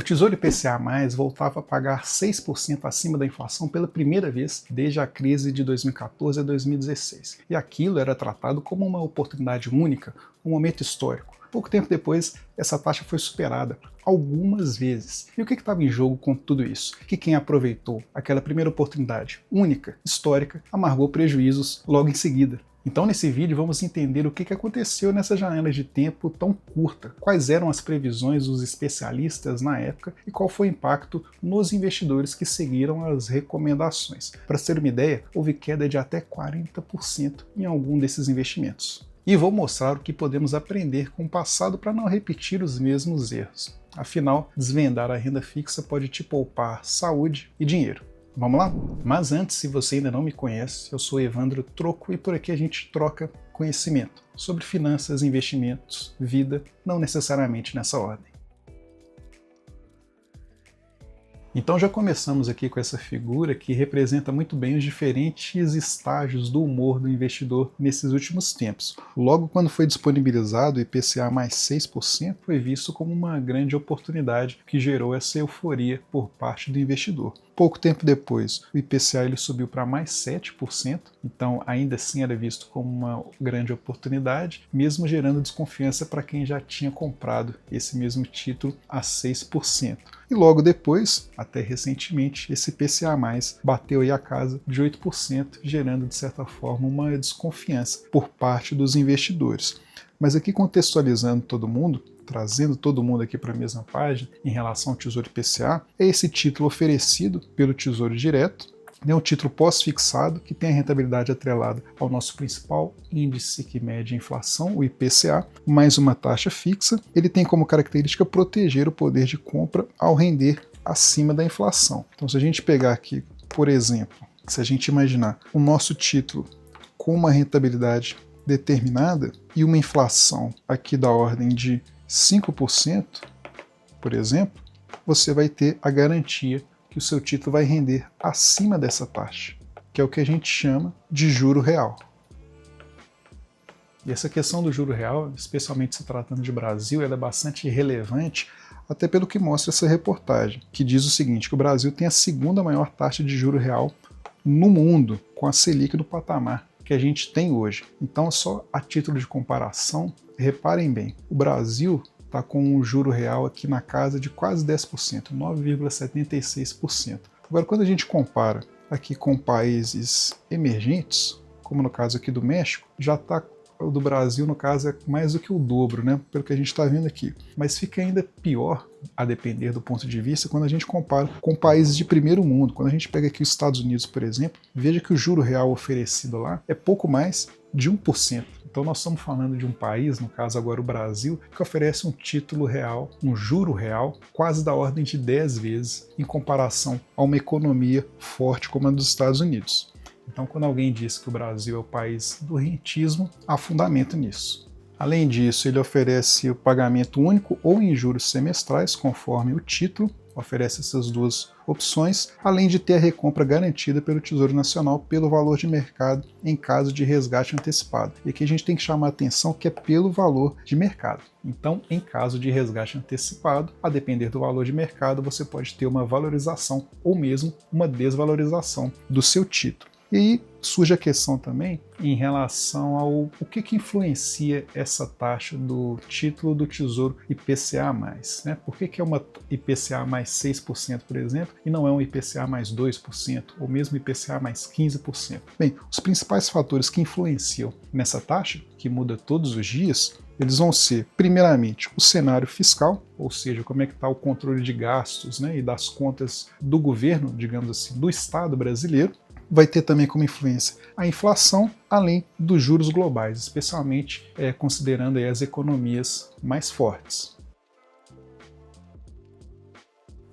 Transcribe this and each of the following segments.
Tesouro IPCA+, voltava a pagar 6% acima da inflação pela primeira vez desde a crise de 2014 a 2016. E aquilo era tratado como uma oportunidade única, um momento histórico. Pouco tempo depois, essa taxa foi superada algumas vezes. E o que estava em jogo com tudo isso? Que quem aproveitou aquela primeira oportunidade única, histórica, amargou prejuízos logo em seguida. Então nesse vídeo vamos entender o que aconteceu nessa janela de tempo tão curta, quais eram as previsões dos especialistas na época e qual foi o impacto nos investidores que seguiram as recomendações. Para ter uma ideia, houve queda de até 40% em algum desses investimentos. E vou mostrar o que podemos aprender com o passado para não repetir os mesmos erros. Afinal, desvendar a renda fixa pode te poupar saúde e dinheiro. Vamos lá? Mas antes, se você ainda não me conhece, eu sou Evandro Troco e por aqui a gente troca conhecimento sobre finanças, investimentos, vida, não necessariamente nessa ordem. Então já começamos aqui com essa figura que representa muito bem os diferentes estágios do humor do investidor nesses últimos tempos. Logo quando foi disponibilizado o IPCA mais 6%, foi visto como uma grande oportunidade que gerou essa euforia por parte do investidor. Pouco tempo depois, o IPCA ele subiu para mais 7%, então ainda assim era visto como uma grande oportunidade, mesmo gerando desconfiança para quem já tinha comprado esse mesmo título a 6%. E logo depois, até recentemente, esse IPCA+, bateu aí a casa de 8%, gerando de certa forma uma desconfiança por parte dos investidores. Mas aqui contextualizando todo mundo, trazendo todo mundo aqui para a mesma página em relação ao Tesouro IPCA, é esse título oferecido pelo Tesouro Direto, é um título pós-fixado que tem a rentabilidade atrelada ao nosso principal índice que mede a inflação, o IPCA, mais uma taxa fixa. Ele tem como característica proteger o poder de compra ao render acima da inflação. Então se a gente pegar aqui, por exemplo, se a gente imaginar o nosso título com uma rentabilidade determinada e uma inflação aqui da ordem de 5%, por exemplo, você vai ter a garantia que o seu título vai render acima dessa taxa, que é o que a gente chama de juro real. E essa questão do juro real, especialmente se tratando de Brasil, ela é bastante relevante, até pelo que mostra essa reportagem, que diz o seguinte, que o Brasil tem a segunda maior taxa de juro real no mundo, com a Selic no patamar que a gente tem hoje. Então, só a título de comparação, reparem bem, o Brasil está com um juro real aqui na casa de quase 10%, 9,76%. Agora, quando a gente compara aqui com países emergentes, como no caso aqui do México, já está o do Brasil, no caso, é mais do que o dobro, né, pelo que a gente está vendo aqui. Mas fica ainda pior, a depender do ponto de vista, quando a gente compara com países de primeiro mundo. Quando a gente pega aqui os Estados Unidos, por exemplo, veja que o juro real oferecido lá é pouco mais de 1%. Então nós estamos falando de um país, no caso agora o Brasil, que oferece um título real, um juro real, quase da ordem de 10 vezes em comparação a uma economia forte como a dos Estados Unidos. Então quando alguém diz que o Brasil é o país do rentismo, há fundamento nisso. Além disso, ele oferece o pagamento único ou em juros semestrais, conforme o título, oferece essas duas opções, além de ter a recompra garantida pelo Tesouro Nacional pelo valor de mercado em caso de resgate antecipado. E aqui a gente tem que chamar a atenção que é pelo valor de mercado. Então, em caso de resgate antecipado, a depender do valor de mercado, você pode ter uma valorização ou mesmo uma desvalorização do seu título. E aí surge a questão também em relação ao o que influencia essa taxa do título do Tesouro IPCA+, né? Por que é uma IPCA mais 6%, por exemplo, e não é um IPCA mais 2%, ou mesmo IPCA mais 15%? Bem, os principais fatores que influenciam nessa taxa, que muda todos os dias, eles vão ser, primeiramente, o cenário fiscal, ou seja, como é que está o controle de gastos, né, e das contas do governo, digamos assim, do Estado brasileiro. Vai ter também como influência a inflação, além dos juros globais, especialmente considerando aí as economias mais fortes.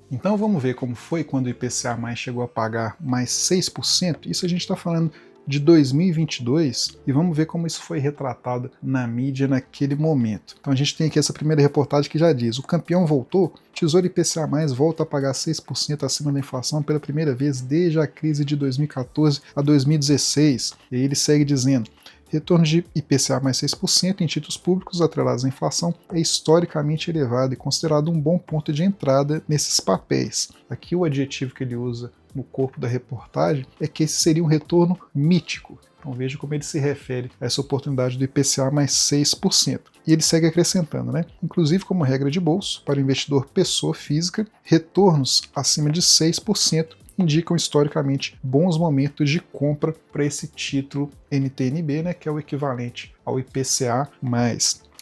Então vamos ver como foi quando o IPCA+ chegou a pagar mais 6%, isso a gente está falando de 2022, e vamos ver como isso foi retratado na mídia naquele momento. Então a gente tem aqui essa primeira reportagem que já diz: o campeão voltou, Tesouro IPCA+ volta a pagar 6% acima da inflação pela primeira vez desde a crise de 2014 a 2016. E ele segue dizendo: Retorno de IPCA mais 6% em títulos públicos atrelados à inflação é historicamente elevado e considerado um bom ponto de entrada nesses papéis. Aqui o adjetivo que ele usa no corpo da reportagem é que esse seria um retorno mítico. Então veja como ele se refere a essa oportunidade do IPCA mais 6%. E ele segue acrescentando, né? Inclusive como regra de bolso, para o investidor pessoa física, retornos acima de 6% indicam historicamente bons momentos de compra para esse título NTN-B, né, que é o equivalente ao IPCA+.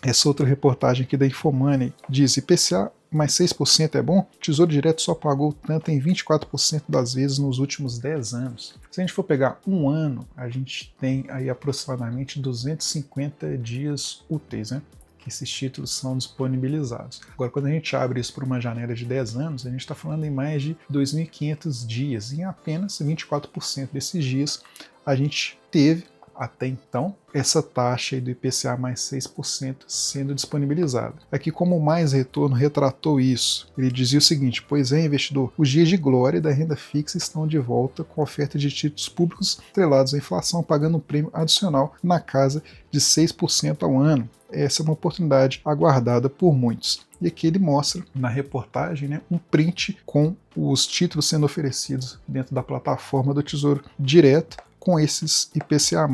Essa outra reportagem aqui da Infomoney diz: IPCA mais 6% é bom? O Tesouro Direto só pagou tanto em 24% das vezes nos últimos 10 anos. Se a gente for pegar um ano, a gente tem aí aproximadamente 250 dias úteis, né, que esses títulos são disponibilizados. Agora, quando a gente abre isso por uma janela de 10 anos, a gente está falando em mais de 2.500 dias. E em apenas 24% desses dias a gente teve, até então, essa taxa aí do IPCA mais 6% sendo disponibilizada. Aqui, como o Mais Retorno retratou isso, ele dizia o seguinte: pois é, investidor, os dias de glória da renda fixa estão de volta com a oferta de títulos públicos atrelados à inflação, pagando um prêmio adicional na casa de 6% ao ano. Essa é uma oportunidade aguardada por muitos. E aqui ele mostra na reportagem, né, um print com os títulos sendo oferecidos dentro da plataforma do Tesouro Direto, com esses IPCA+,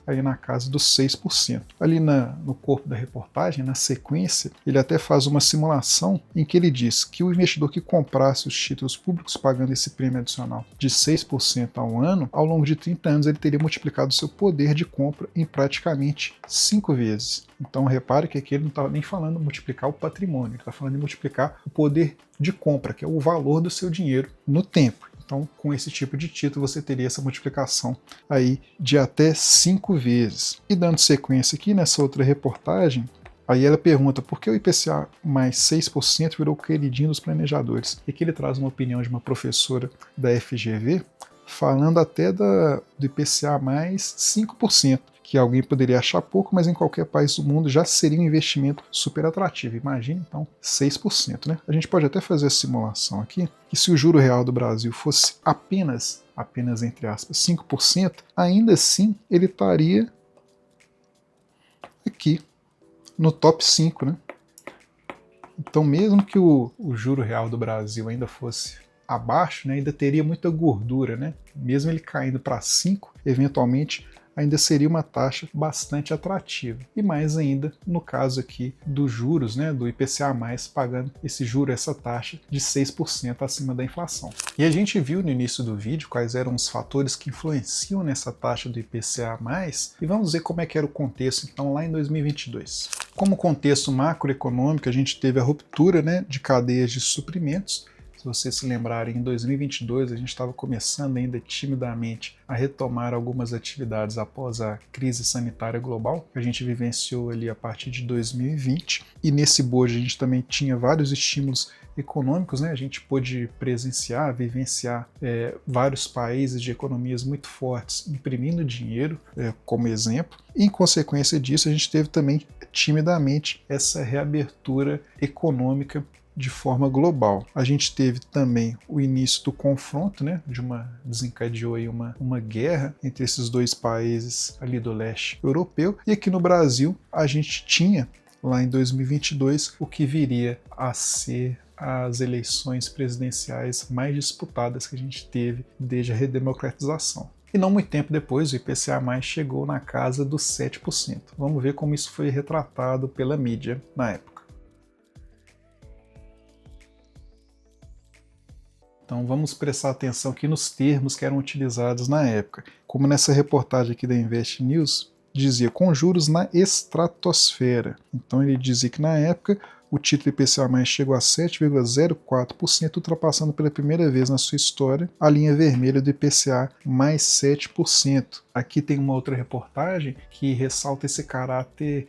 aí na casa dos 6%. Ali no corpo da reportagem, na sequência, ele até faz uma simulação em que ele diz que o investidor que comprasse os títulos públicos pagando esse prêmio adicional de 6% ao ano, ao longo de 30 anos ele teria multiplicado seu poder de compra em praticamente 5 vezes. Então repare que aqui ele não está nem falando de multiplicar o patrimônio, ele está falando de multiplicar o poder de compra, que é o valor do seu dinheiro no tempo. Então, com esse tipo de título, você teria essa multiplicação aí de até 5 vezes. E dando sequência aqui nessa outra reportagem, aí ela pergunta por que o IPCA mais 6% virou queridinho dos planejadores. E aqui ele traz uma opinião de uma professora da FGV, falando até do IPCA mais 5%. Que alguém poderia achar pouco, mas em qualquer país do mundo já seria um investimento super atrativo. Imagine, então, 6%. Né? A gente pode até fazer a simulação aqui, que se o juro real do Brasil fosse apenas entre aspas, 5%, ainda assim ele estaria aqui no top 5. Né? Então, mesmo que o juro real do Brasil ainda fosse abaixo, né, ainda teria muita gordura. Né? Mesmo ele caindo para 5%, eventualmente, ainda seria uma taxa bastante atrativa. E mais ainda no caso aqui dos juros, né, do IPCA+, pagando esse juro, essa taxa de 6% acima da inflação. E a gente viu no início do vídeo quais eram os fatores que influenciam nessa taxa do IPCA+, e vamos ver como é que era o contexto então lá em 2022. Como contexto macroeconômico, a gente teve a ruptura, né, de cadeias de suprimentos. Se vocês se lembrarem, em 2022 a gente estava começando ainda timidamente a retomar algumas atividades após a crise sanitária global que a gente vivenciou ali a partir de 2020. E nesse bojo a gente também tinha vários estímulos econômicos, né? A gente pôde presenciar, vivenciar vários países de economias muito fortes imprimindo dinheiro, como exemplo. E, em consequência disso, a gente teve também timidamente essa reabertura econômica de forma global. A gente teve também o início do confronto, né, desencadeou aí uma guerra entre esses dois países ali do leste europeu, e aqui no Brasil a gente tinha, lá em 2022, o que viria a ser as eleições presidenciais mais disputadas que a gente teve desde a redemocratização. E não muito tempo depois, o IPCA+ chegou na casa dos 7%. Vamos ver como isso foi retratado pela mídia na época. Então vamos prestar atenção aqui nos termos que eram utilizados na época. Como nessa reportagem aqui da Invest News, dizia com juros na estratosfera. Então ele dizia que na época o título IPCA+ chegou a 7,04%, ultrapassando pela primeira vez na sua história a linha vermelha do IPCA mais 7%. Aqui tem uma outra reportagem que ressalta esse caráter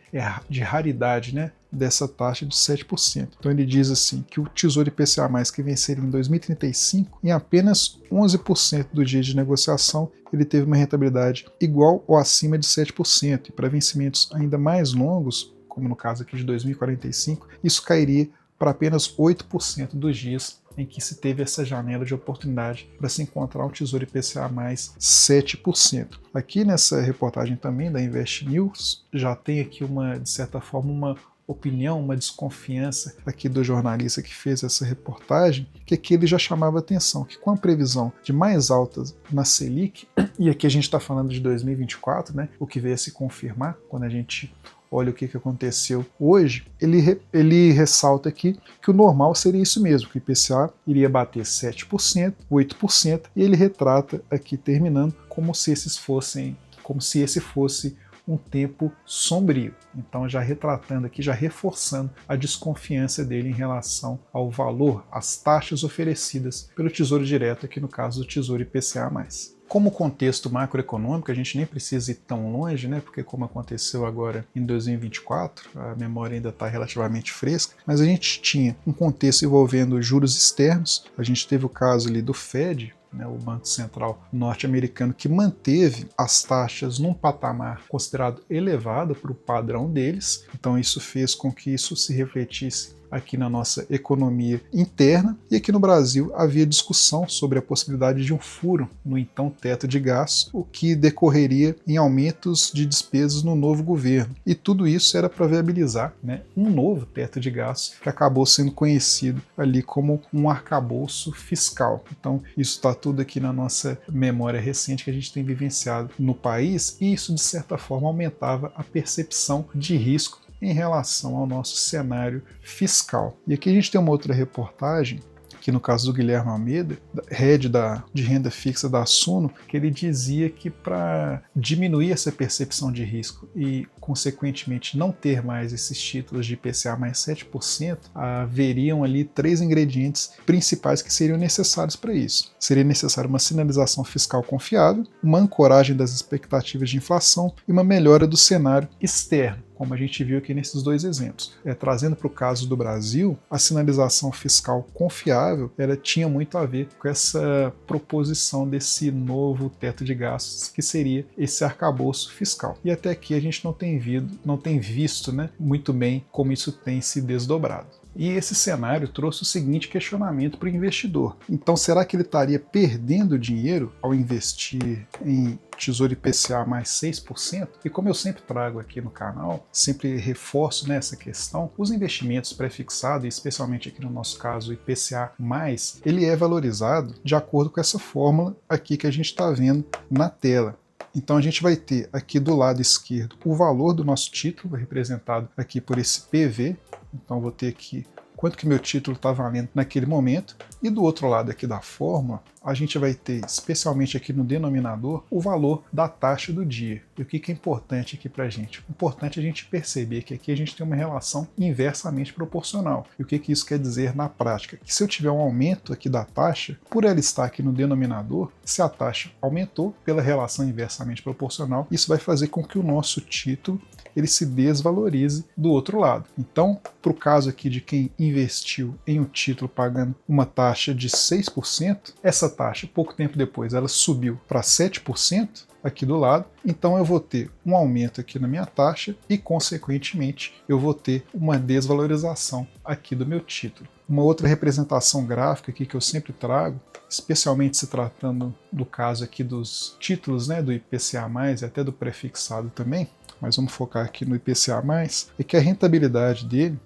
de raridade, né, dessa taxa de 7%. Então ele diz assim que o Tesouro IPCA+, que venceria em 2035, em apenas 11% do dia de negociação, ele teve uma rentabilidade igual ou acima de 7%. E para vencimentos ainda mais longos, como no caso aqui de 2045, isso cairia para apenas 8% dos dias em que se teve essa janela de oportunidade para se encontrar um Tesouro IPCA mais 7%. Aqui nessa reportagem também da Invest News, já tem aqui de certa forma, uma opinião, uma desconfiança aqui do jornalista que fez essa reportagem, que aqui ele já chamava atenção, que com a previsão de mais altas na Selic, e aqui a gente está falando de 2024, né, o que veio a se confirmar quando a gente olha o que aconteceu hoje, ele ressalta aqui que o normal seria isso mesmo, que o IPCA iria bater 7%, 8%, e ele retrata aqui, terminando, como se esse fosse um tempo sombrio. Então, já retratando aqui, já reforçando a desconfiança dele em relação ao valor, às taxas oferecidas pelo Tesouro Direto, aqui no caso do Tesouro IPCA+. Como contexto macroeconômico, a gente nem precisa ir tão longe, né? Porque como aconteceu agora em 2024, a memória ainda está relativamente fresca, mas a gente tinha um contexto envolvendo juros externos, a gente teve o caso ali do Fed, o Banco Central norte-americano, que manteve as taxas num patamar considerado elevado para o padrão deles, então isso fez com que isso se refletisse aqui na nossa economia interna, e aqui no Brasil havia discussão sobre a possibilidade de um furo no então teto de gastos, o que decorreria em aumentos de despesas no novo governo. E tudo isso era para viabilizar, um novo teto de gastos que acabou sendo conhecido ali como um arcabouço fiscal. Então isso está tudo aqui na nossa memória recente que a gente tem vivenciado no país, e isso de certa forma aumentava a percepção de risco em relação ao nosso cenário fiscal. E aqui a gente tem uma outra reportagem, que no caso do Guilherme Almeida, head de renda fixa da Suno, que ele dizia que para diminuir essa percepção de risco e, consequentemente, não ter mais esses títulos de IPCA mais 7%, haveriam ali 3 ingredientes principais que seriam necessários para isso. Seria necessário uma sinalização fiscal confiável, uma ancoragem das expectativas de inflação e uma melhora do cenário externo, como a gente viu aqui nesses dois exemplos. Trazendo para o caso do Brasil, a sinalização fiscal confiável, ela tinha muito a ver com essa proposição desse novo teto de gastos, que seria esse arcabouço fiscal. E até aqui a gente não tem visto muito bem como isso tem se desdobrado. E esse cenário trouxe o seguinte questionamento para o investidor. Então, será que ele estaria perdendo dinheiro ao investir em Tesouro IPCA mais 6%? E como eu sempre trago aqui no canal, sempre reforço nessa questão, os investimentos pré-fixados, especialmente aqui no nosso caso o IPCA+, ele é valorizado de acordo com essa fórmula aqui que a gente está vendo na tela. Então a gente vai ter aqui do lado esquerdo o valor do nosso título, representado aqui por esse PV. Então vou ter aqui quanto que meu título está valendo naquele momento, e do outro lado aqui da fórmula, a gente vai ter, especialmente aqui no denominador, o valor da taxa do dia. E o que é importante aqui para a gente? Importante a gente perceber que aqui a gente tem uma relação inversamente proporcional. E o que isso quer dizer na prática? Que se eu tiver um aumento aqui da taxa, por ela estar aqui no denominador, se a taxa aumentou pela relação inversamente proporcional, isso vai fazer com que o nosso título ele se desvalorize do outro lado. Então, para o caso aqui de quem investiu em um título pagando uma taxa de 6%, essa taxa, pouco tempo depois, ela subiu para 7% aqui do lado, então eu vou ter um aumento aqui na minha taxa e, consequentemente, eu vou ter uma desvalorização aqui do meu título. Uma outra representação gráfica aqui que eu sempre trago, especialmente se tratando do caso aqui dos títulos, do IPCA+, e até do prefixado também, mas vamos focar aqui no IPCA+, é que a rentabilidade dele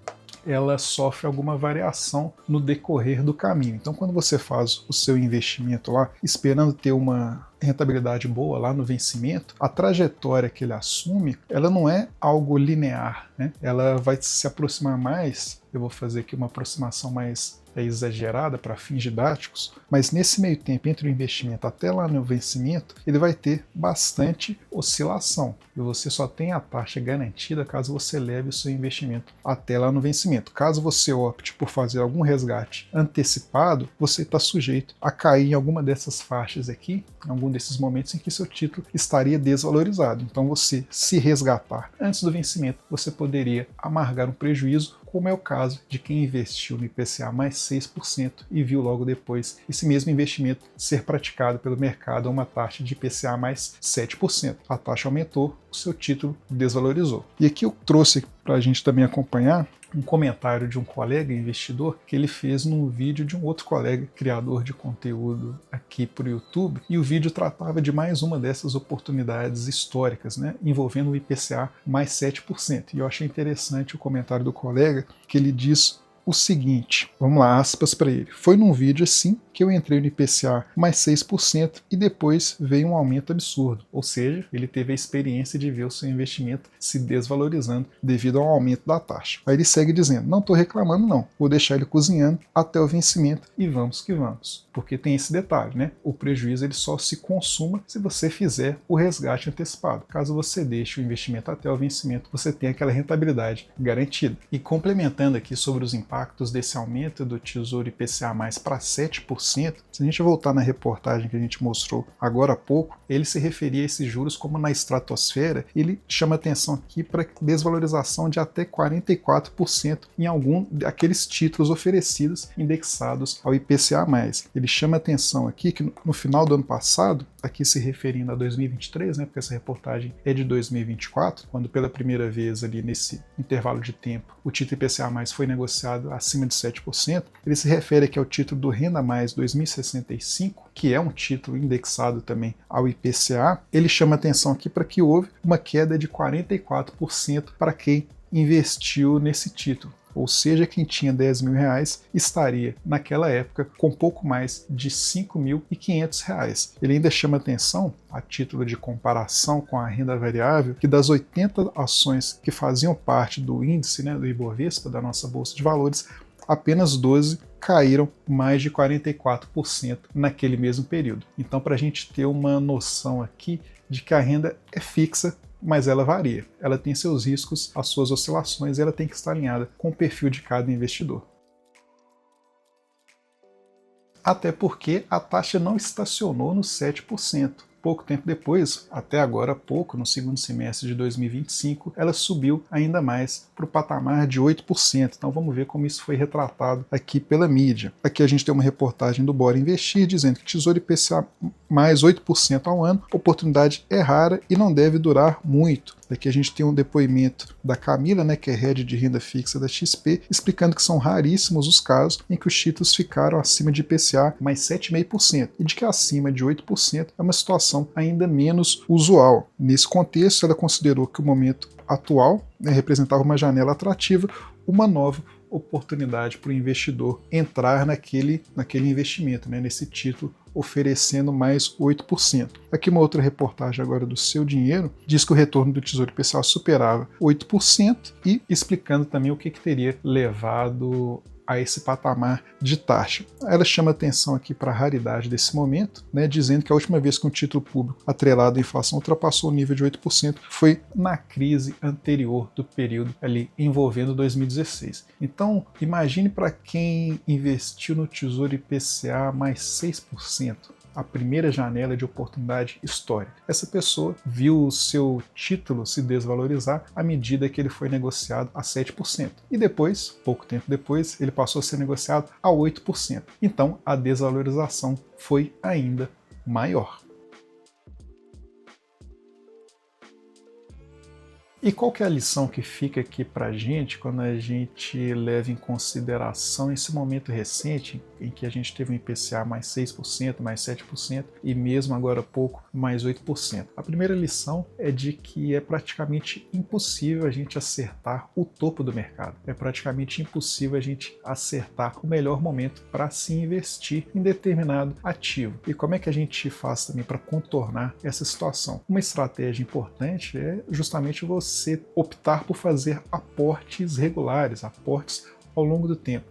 ela sofre alguma variação no decorrer do caminho. Então, quando você faz o seu investimento lá, esperando ter uma rentabilidade boa lá no vencimento, a trajetória que ele assume, ela não é algo linear, Ela vai se aproximar mais, eu vou fazer aqui uma aproximação mais exagerada para fins didáticos, mas nesse meio tempo, entre o investimento até lá no vencimento, ele vai ter bastante oscilação. E você só tem a taxa garantida caso você leve o seu investimento até lá no vencimento. Caso você opte por fazer algum resgate antecipado, você está sujeito a cair em alguma dessas faixas aqui, em algum desses momentos em que seu título estaria desvalorizado. Então você, se resgatar antes do vencimento, você poderia amargar um prejuízo, como é o caso de quem investiu no IPCA mais 6% e viu logo depois esse mesmo investimento ser praticado pelo mercado a uma taxa de IPCA mais 7%. A taxa aumentou, o seu título desvalorizou. E aqui eu trouxe para a gente também acompanhar um comentário de um colega investidor que ele fez num vídeo de um outro colega criador de conteúdo aqui para o YouTube, e o vídeo tratava de mais uma dessas oportunidades históricas, né, envolvendo o IPCA mais 7%. E eu achei interessante o comentário do colega, que ele diz o seguinte, vamos lá, aspas para ele: foi num vídeo assim que eu entrei no IPCA mais 6% e depois veio um aumento absurdo. Ou seja, ele teve a experiência de ver o seu investimento se desvalorizando devido ao aumento da taxa. Aí ele segue dizendo: não estou reclamando não, vou deixar ele cozinhando até o vencimento e vamos que vamos. Porque tem esse detalhe, né? O prejuízo ele só se consuma se você fizer o resgate antecipado. Caso você deixe o investimento até o vencimento, você tem aquela rentabilidade garantida. E complementando aqui sobre os impactos desse aumento do Tesouro IPCA mais para 7%, se a gente voltar na reportagem que a gente mostrou agora há pouco, ele se referia a esses juros como na estratosfera. Ele chama atenção aqui para desvalorização de até 44% em algum daqueles títulos oferecidos indexados ao IPCA+. Ele chama atenção aqui que no final do ano passado, aqui se referindo a 2023, né, porque essa reportagem é de 2024, quando pela primeira vez ali nesse intervalo de tempo o título IPCA+ foi negociado acima de 7%, ele se refere aqui ao título do Renda Mais 2065, que é um título indexado também ao IPCA. Ele chama atenção aqui para que houve uma queda de 44% para quem investiu nesse título. Ou seja, quem tinha R$10.000 estaria, naquela época, com pouco mais de R$5.500. Ele ainda chama atenção, a título de comparação com a renda variável, que das 80 ações que faziam parte do índice, né, do Ibovespa, da nossa Bolsa de Valores, apenas 12 caíram mais de 44% naquele mesmo período. Então, para a gente ter uma noção aqui de que a renda é fixa, mas ela varia. Ela tem seus riscos, as suas oscilações, e ela tem que estar alinhada com o perfil de cada investidor. Até porque a taxa não estacionou nos 7%. Pouco tempo depois, até agora há pouco, no segundo semestre de 2025, ela subiu ainda mais para o patamar de 8%. Então vamos ver como isso foi retratado aqui pela mídia. Aqui a gente tem uma reportagem do Bora Investir dizendo que Tesouro IPCA mais 8% ao ano, oportunidade é rara e não deve durar muito. Aqui a gente tem um depoimento da Camila, né, que é head de renda fixa da XP, explicando que são raríssimos os casos em que os títulos ficaram acima de IPCA mais 7,5% e de que acima de 8% é uma situação ainda menos usual. Nesse contexto, ela considerou que o momento atual, né, representava uma janela atrativa, uma nova oportunidade para o investidor entrar naquele investimento, né, nesse título, oferecendo mais 8%. Aqui uma outra reportagem agora do Seu Dinheiro, diz que o retorno do Tesouro IPCA superava 8% e explicando também o que teria levado a esse patamar de taxa. Ela chama atenção aqui para a raridade desse momento, né, dizendo que a última vez que um título público atrelado à inflação ultrapassou o nível de 8% foi na crise anterior do período ali envolvendo 2016. Então, imagine para quem investiu no Tesouro IPCA mais 6%. A primeira janela de oportunidade histórica. Essa pessoa viu o seu título se desvalorizar à medida que ele foi negociado a 7%. E depois, pouco tempo depois, ele passou a ser negociado a 8%. Então, a desvalorização foi ainda maior. E qual que é a lição que fica aqui para a gente quando a gente leva em consideração esse momento recente em que a gente teve um IPCA mais 6%, mais 7% e mesmo agora há pouco mais 8%? A primeira lição é de que é praticamente impossível a gente acertar o topo do mercado. É praticamente impossível a gente acertar o melhor momento para se investir em determinado ativo. E como é que a gente faz também para contornar essa situação? Uma estratégia importante é justamente você optar por fazer aportes regulares, aportes ao longo do tempo.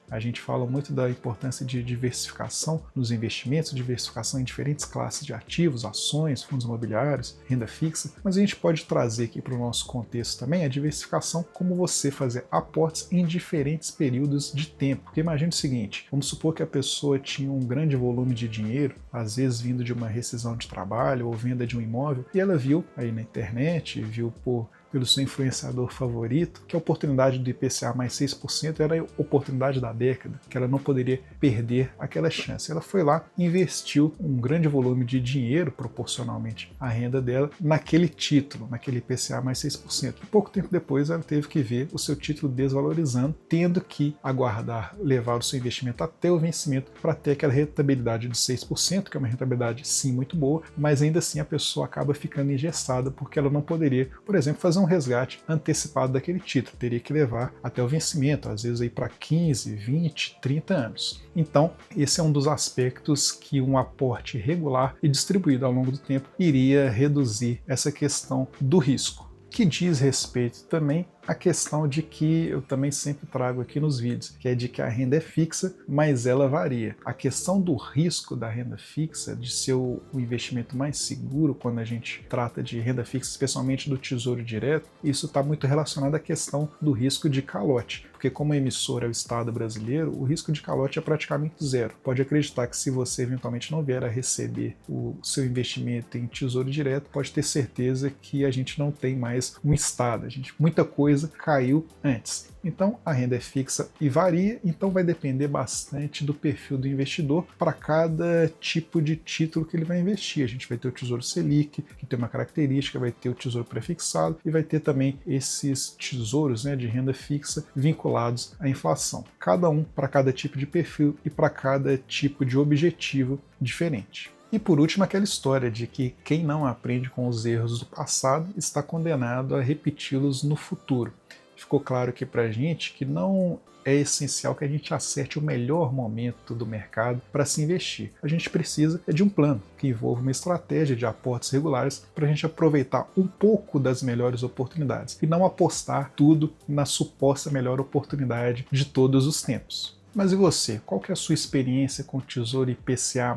A gente fala muito da importância de diversificação nos investimentos, diversificação em diferentes classes de ativos, ações, fundos imobiliários, renda fixa, mas a gente pode trazer aqui para o nosso contexto também a diversificação como você fazer aportes em diferentes períodos de tempo. Porque imagine o seguinte, vamos supor que a pessoa tinha um grande volume de dinheiro, às vezes vindo de uma rescisão de trabalho ou venda de um imóvel, e ela viu aí na internet, viu por pelo seu influenciador favorito que a oportunidade do IPCA mais 6% era a oportunidade da década, que ela não poderia perder aquela chance. Ela foi lá e investiu um grande volume de dinheiro, proporcionalmente à renda dela, naquele título, naquele IPCA mais 6%. E pouco tempo depois ela teve que ver o seu título desvalorizando, tendo que aguardar levar o seu investimento até o vencimento para ter aquela rentabilidade de 6%, que é uma rentabilidade sim muito boa, mas ainda assim a pessoa acaba ficando engessada porque ela não poderia, por exemplo, fazer um resgate antecipado daquele título, teria que levar até o vencimento, às vezes aí para 15, 20, 30 anos. Então, esse é um dos aspectos que um aporte regular e distribuído ao longo do tempo iria reduzir essa questão do risco, que diz respeito também à questão de que eu também sempre trago aqui nos vídeos, que é de que a renda é fixa, mas ela varia. A questão do risco da renda fixa, de ser o investimento mais seguro quando a gente trata de renda fixa, especialmente do Tesouro Direto, isso está muito relacionado à questão do risco de calote, porque como a emissora é o Estado brasileiro, o risco de calote é praticamente zero. Pode acreditar que se você eventualmente não vier a receber o seu investimento em Tesouro Direto, pode ter certeza que a gente não tem mais um Estado, muita coisa caiu antes. Então a renda é fixa e varia, então vai depender bastante do perfil do investidor para cada tipo de título que ele vai investir. A gente vai ter o Tesouro Selic, que tem uma característica, vai ter o Tesouro Prefixado e vai ter também esses tesouros, de renda fixa vinculados à inflação. Cada um para cada tipo de perfil e para cada tipo de objetivo diferente. E por último, aquela história de que quem não aprende com os erros do passado está condenado a repeti-los no futuro. Ficou claro aqui para a gente que não é essencial que a gente acerte o melhor momento do mercado para se investir. A gente precisa de um plano que envolva uma estratégia de aportes regulares para a gente aproveitar um pouco das melhores oportunidades e não apostar tudo na suposta melhor oportunidade de todos os tempos. Mas e você? Qual que é a sua experiência com o Tesouro IPCA+?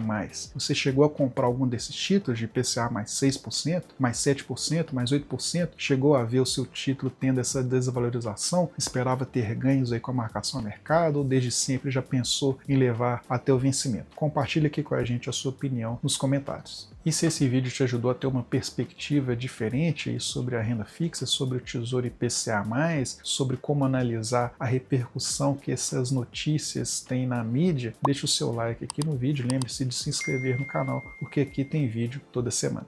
Você chegou a comprar algum desses títulos de IPCA mais 6%, mais 7%, mais 8%? Chegou a ver o seu título tendo essa desvalorização? Esperava ter ganhos aí com a marcação a mercado ou desde sempre já pensou em levar até o vencimento? Compartilhe aqui com a gente a sua opinião nos comentários. E se esse vídeo te ajudou a ter uma perspectiva diferente aí sobre a renda fixa, sobre o Tesouro IPCA+, sobre como analisar a repercussão que essas notícias têm na mídia, deixe o seu like aqui no vídeo, lembre-se de se inscrever no canal, porque aqui tem vídeo toda semana.